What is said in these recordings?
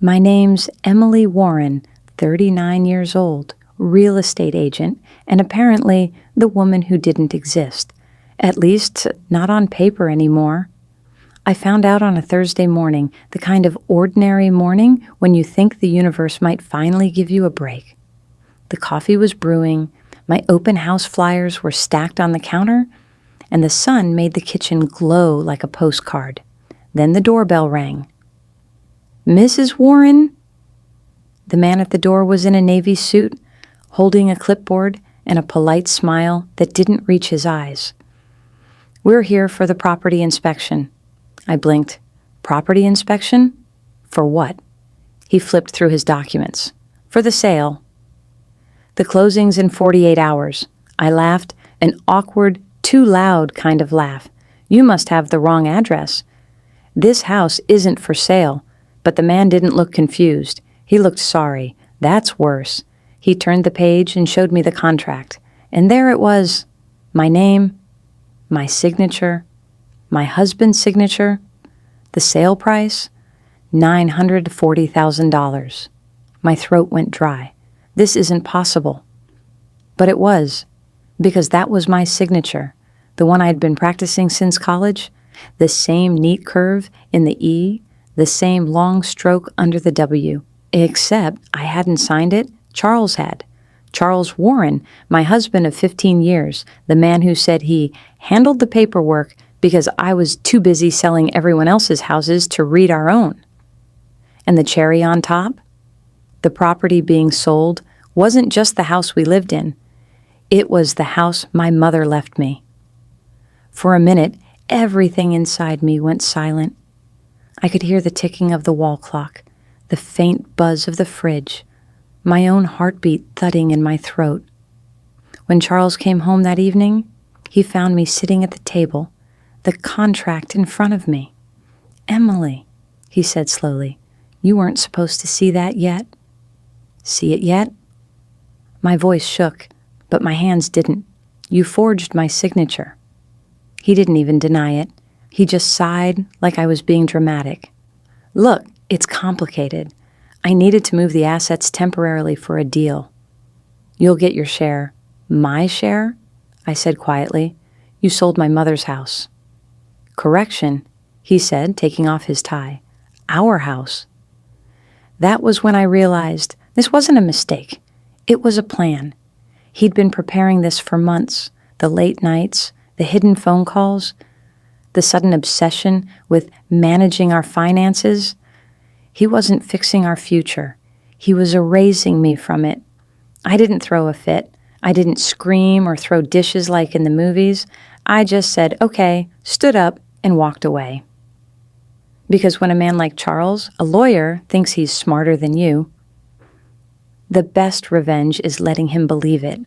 My name's Emily Warren, 39 years old, real estate agent, and apparently the woman who didn't exist. At least, not on paper anymore. I found out on a Thursday morning, the kind of ordinary morning when you think the universe might finally give you a break. The coffee was brewing, my open house flyers were stacked on the counter, and the sun made the kitchen glow like a postcard. Then the doorbell rang. "Mrs. Warren?" The man at the door was in a navy suit, holding a clipboard and a polite smile that didn't reach his eyes. "We're here for the property inspection." I blinked. "Property inspection? For what?" He flipped through his documents. "For the sale." "The closing's in 48 hours. I laughed, an awkward, too loud kind of laugh. "You must have the wrong address. This house isn't for sale." But the man didn't look confused. He looked sorry. That's worse. He turned the page and showed me the contract. And there it was. My name, my signature, my husband's signature, the sale price, $940,000. My throat went dry. This isn't possible. But it was, because that was my signature, the one I'd been practicing since college, the same neat curve in the E, the same long stroke under the W, except I hadn't signed it, Charles had. Charles Warren, my husband of 15 years, the man who said he handled the paperwork because I was too busy selling everyone else's houses to read our own. And the cherry on top? The property being sold wasn't just the house we lived in. It was the house my mother left me. For a minute, everything inside me went silent. I could hear the ticking of the wall clock, the faint buzz of the fridge, my own heartbeat thudding in my throat. When Charles came home that evening, he found me sitting at the table, the contract in front of me. "Emily," he said slowly, "you weren't supposed to see that yet." "See it yet?" My voice shook, but my hands didn't. "You forged my signature." He didn't even deny it. He just sighed like I was being dramatic. "Look, it's complicated. I needed to move the assets temporarily for a deal." "You'll get your share." "My share?" I said quietly. "You sold my mother's house." "Correction," he said, taking off his tie. "Our house." That was when I realized this wasn't a mistake. It was a plan. He'd been preparing this for months, the late nights, the hidden phone calls, the sudden obsession with managing our finances. He wasn't fixing our future. He was erasing me from it. I didn't throw a fit. I didn't scream or throw dishes like in the movies. I just said, "Okay," stood up, and walked away. Because when a man like Charles, a lawyer, thinks he's smarter than you, the best revenge is letting him believe it.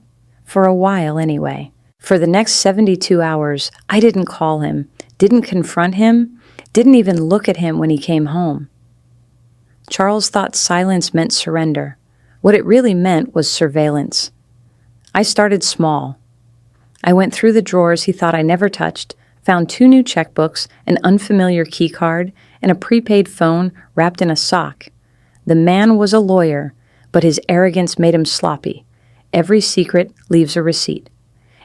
For a while, anyway. For the next 72 hours, I didn't call him, didn't confront him, didn't even look at him when he came home. Charles thought silence meant surrender. What it really meant was surveillance. I started small. I went through the drawers he thought I never touched, found 2 new checkbooks, an unfamiliar key card, and a prepaid phone wrapped in a sock. The man was a lawyer, but his arrogance made him sloppy. Every secret leaves a receipt.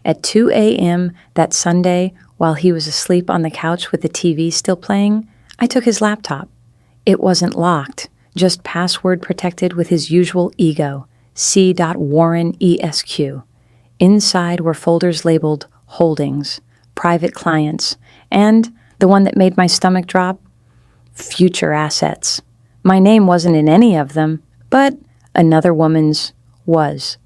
At 2 a.m. that Sunday, while he was asleep on the couch with the TV still playing, I took his laptop. It wasn't locked, just password protected with his usual ego, C.WarrenESQ. Inside were folders labeled Holdings, Private Clients, and, the one that made my stomach drop, Future Assets. My name wasn't in any of them, but another woman's was.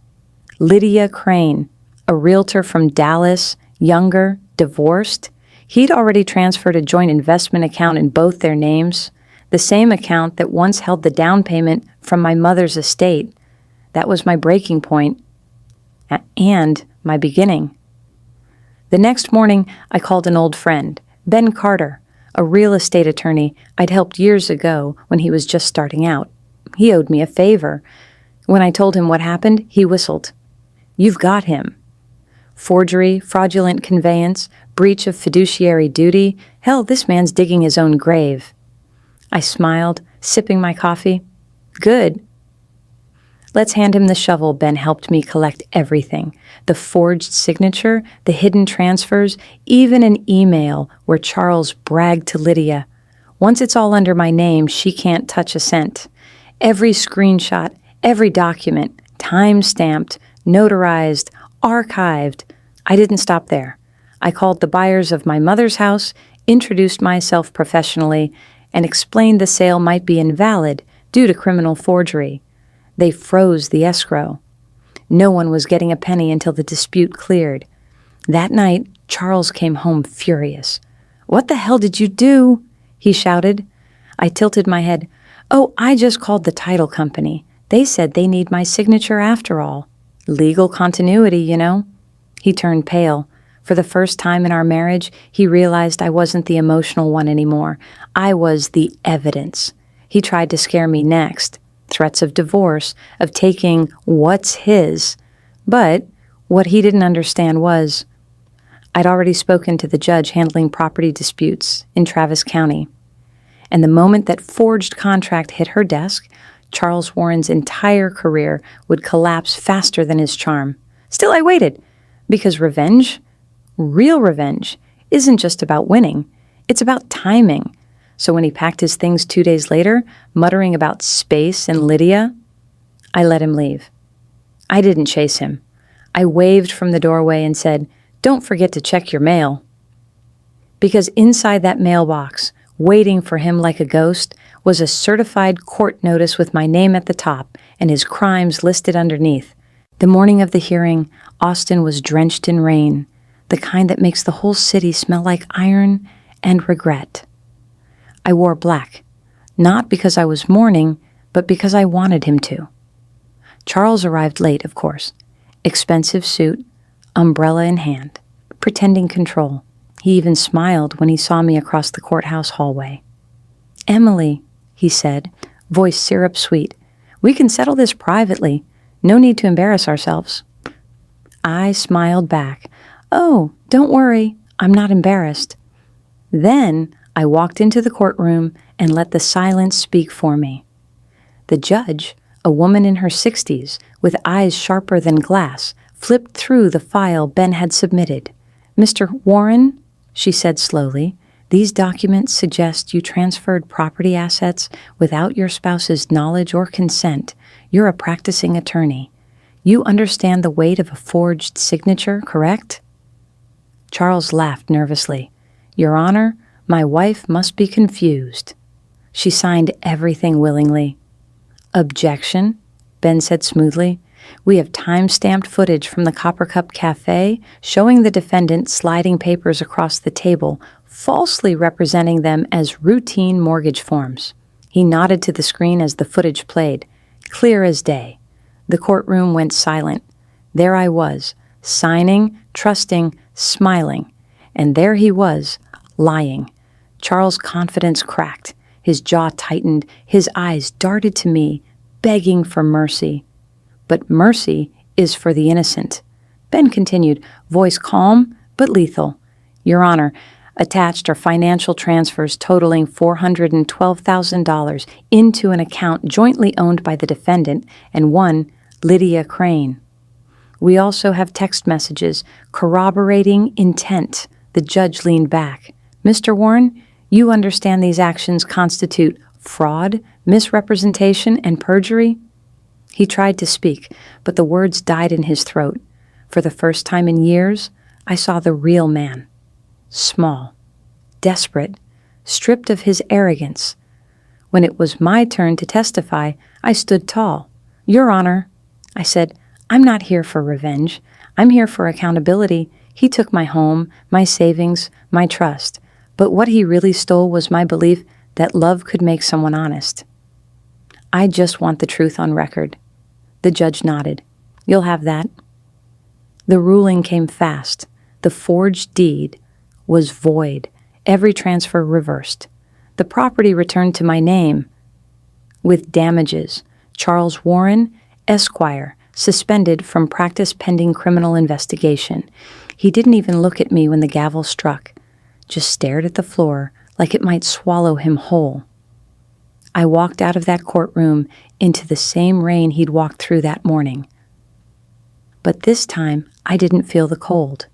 Lydia Crane, a realtor from Dallas, younger, divorced. He'd already transferred a joint investment account in both their names, the same account that once held the down payment from my mother's estate. That was my breaking point and my beginning. The next morning, I called an old friend, Ben Carter, a real estate attorney I'd helped years ago when he was just starting out. He owed me a favor. When I told him what happened, he whistled. "You've got him." Forgery, fraudulent conveyance, breach of fiduciary duty. Hell, this man's digging his own grave. I smiled, sipping my coffee. Good. Let's hand him the shovel. Ben helped me collect everything. The forged signature, the hidden transfers, even an email where Charles bragged to Lydia. Once it's all under my name, she can't touch a cent. Every screenshot, every document, time-stamped, notarized, archived. I didn't stop there. I called the buyers of my mother's house, introduced myself professionally, and explained the sale might be invalid due to criminal forgery. They froze the escrow. No one was getting a penny until the dispute cleared. That night, Charles came home furious. "What the hell did you do?" he shouted. I tilted my head. "Oh, I just called the title company. They said they need my signature after all. Legal continuity, you know." He turned pale. For the first time in our marriage, he realized I wasn't the emotional one anymore. I was the evidence. He tried to scare me next. Threats of divorce, of taking what's his. But what he didn't understand was, I'd already spoken to the judge handling property disputes in Travis County. And the moment that forged contract hit her desk, Charles Warren's entire career would collapse faster than his charm. Still, I waited, because revenge, real revenge, isn't just about winning. It's about timing. So when he packed his things 2 days later, muttering about space and Lydia, I let him leave. I didn't chase him. I waved from the doorway and said, "Don't forget to check your mail." Because inside that mailbox, waiting for him like a ghost, was a certified court notice with my name at the top and his crimes listed underneath. The morning of the hearing, Austin was drenched in rain, the kind that makes the whole city smell like iron and regret. I wore black, not because I was mourning, but because I wanted him to. Charles arrived late, of course. Expensive suit, umbrella in hand, pretending control. He even smiled when he saw me across the courthouse hallway. "Emily," he said, voice syrup sweet, "we can settle this privately. No need to embarrass ourselves." I smiled back. "Oh, don't worry, I'm not embarrassed." Then I walked into the courtroom and let the silence speak for me. The judge, a woman in her 60s, with eyes sharper than glass, flipped through the file Ben had submitted. "Mr. Warren," she said slowly, "these documents suggest you transferred property assets without your spouse's knowledge or consent. You're a practicing attorney. You understand the weight of a forged signature, correct?" Charles laughed nervously. "Your Honor, my wife must be confused." She signed everything willingly. "Objection," Ben said smoothly. "We have time-stamped footage from the Copper Cup Cafe showing the defendant sliding papers across the table, falsely representing them as routine mortgage forms." He nodded to the screen as the footage played, clear as day. The courtroom went silent. There I was, signing, trusting, smiling. And there he was, lying. Charles' confidence cracked. His jaw tightened. His eyes darted to me, begging for mercy. But mercy is for the innocent. Ben continued, voice calm but lethal. "Your Honor, attached are financial transfers totaling $412,000 into an account jointly owned by the defendant and one, Lydia Crane. We also have text messages corroborating intent." The judge leaned back. "Mr. Warren, you understand these actions constitute fraud, misrepresentation, and perjury?" He tried to speak, but the words died in his throat. For the first time in years, I saw the real man. Small, desperate, stripped of his arrogance. When it was my turn to testify, I stood tall. "Your Honor," I said, "I'm not here for revenge. I'm here for accountability. He took my home, my savings, my trust. But what he really stole was my belief that love could make someone honest. I just want the truth on record." The judge nodded. "You'll have that." The ruling came fast. The forged deed was void. Every transfer reversed. The property returned to my name with damages. Charles Warren, Esquire, suspended from practice pending criminal investigation. He didn't even look at me when the gavel struck, just stared at the floor like it might swallow him whole. I walked out of that courtroom into the same rain he'd walked through that morning. But this time, I didn't feel the cold.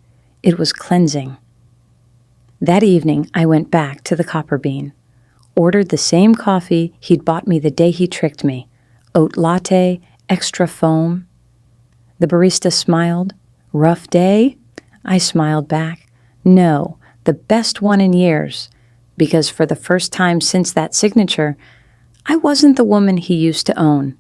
It was cleansing. That evening, I went back to the Copper Bean, ordered the same coffee he'd bought me the day he tricked me, oat latte, extra foam. The barista smiled. Rough day? I smiled back. No, the best one in years, because for the first time since that signature, I wasn't the woman he used to own.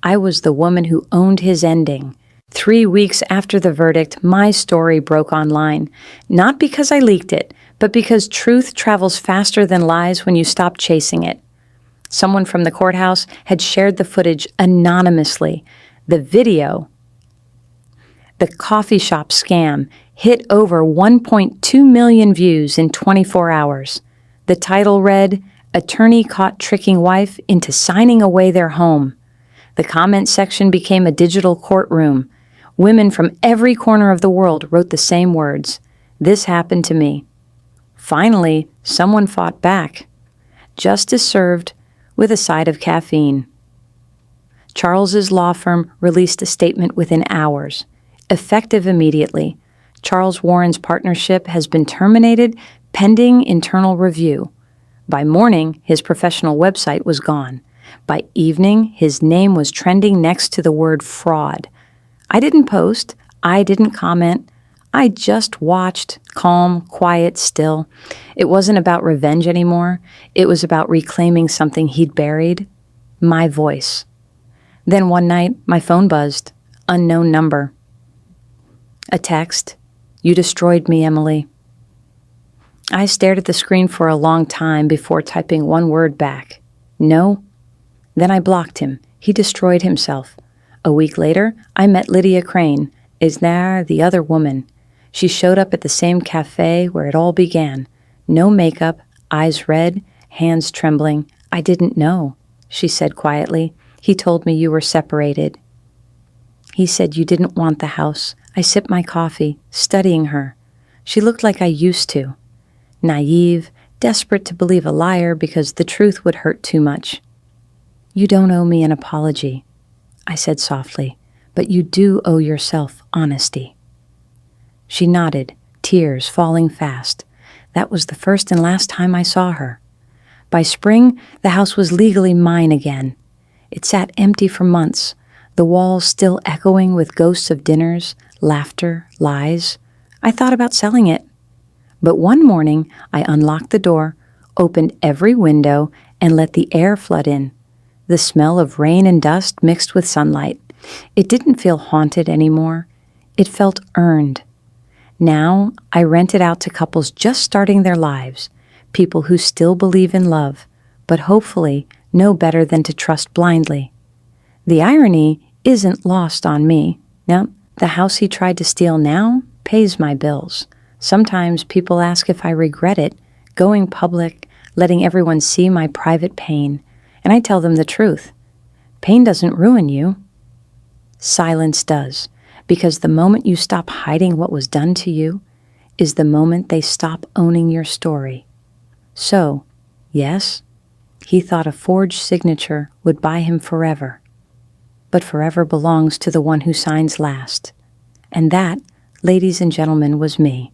I was the woman who owned his ending. 3 weeks after the verdict, my story broke online, not because I leaked it, but because truth travels faster than lies when you stop chasing it. Someone from the courthouse had shared the footage anonymously. The video, the coffee shop scam, hit over 1.2 million views in 24 hours. The title read, "Attorney Caught Tricking Wife into Signing Away Their Home." The comment section became a digital courtroom. Women from every corner of the world wrote the same words. This happened to me. Finally, someone fought back. Justice served with a side of caffeine. Charles's law firm released a statement within hours. Effective immediately, Charles Warren's partnership has been terminated pending internal review. By morning, his professional website was gone. By evening, his name was trending next to the word fraud. I didn't post. I didn't comment. I just watched, calm, quiet, still. It wasn't about revenge anymore. It was about reclaiming something he'd buried. My voice. Then one night, my phone buzzed. Unknown number. A text. "You destroyed me, Emily." I stared at the screen for a long time before typing one word back. No. Then I blocked him. He destroyed himself. A week later, I met Lydia Crane, Isnar, the other woman. She showed up at the same cafe where it all began. No makeup, eyes red, hands trembling. "I didn't know," she said quietly. "He told me you were separated." He said you didn't want the house. I sipped my coffee, studying her. She looked like I used to. Naive, desperate to believe a liar because the truth would hurt too much. "You don't owe me an apology," I said softly, "but you do owe yourself honesty." She nodded, tears falling fast. That was the first and last time I saw her. By spring, the house was legally mine again. It sat empty for months, the walls still echoing with ghosts of dinners, laughter, lies. I thought about selling it. But one morning, I unlocked the door, opened every window, and let the air flood in. The smell of rain and dust mixed with sunlight. It didn't feel haunted anymore. It felt earned. Now, I rent it out to couples just starting their lives, people who still believe in love, but hopefully know better than to trust blindly. The irony isn't lost on me. Now, the house he tried to steal now pays my bills. Sometimes people ask if I regret it, going public, letting everyone see my private pain, and I tell them the truth. Pain doesn't ruin you. Silence does, because the moment you stop hiding what was done to you is the moment they stop owning your story. So, yes, he thought a forged signature would buy him forever. But forever belongs to the one who signs last. And that, ladies and gentlemen, was me.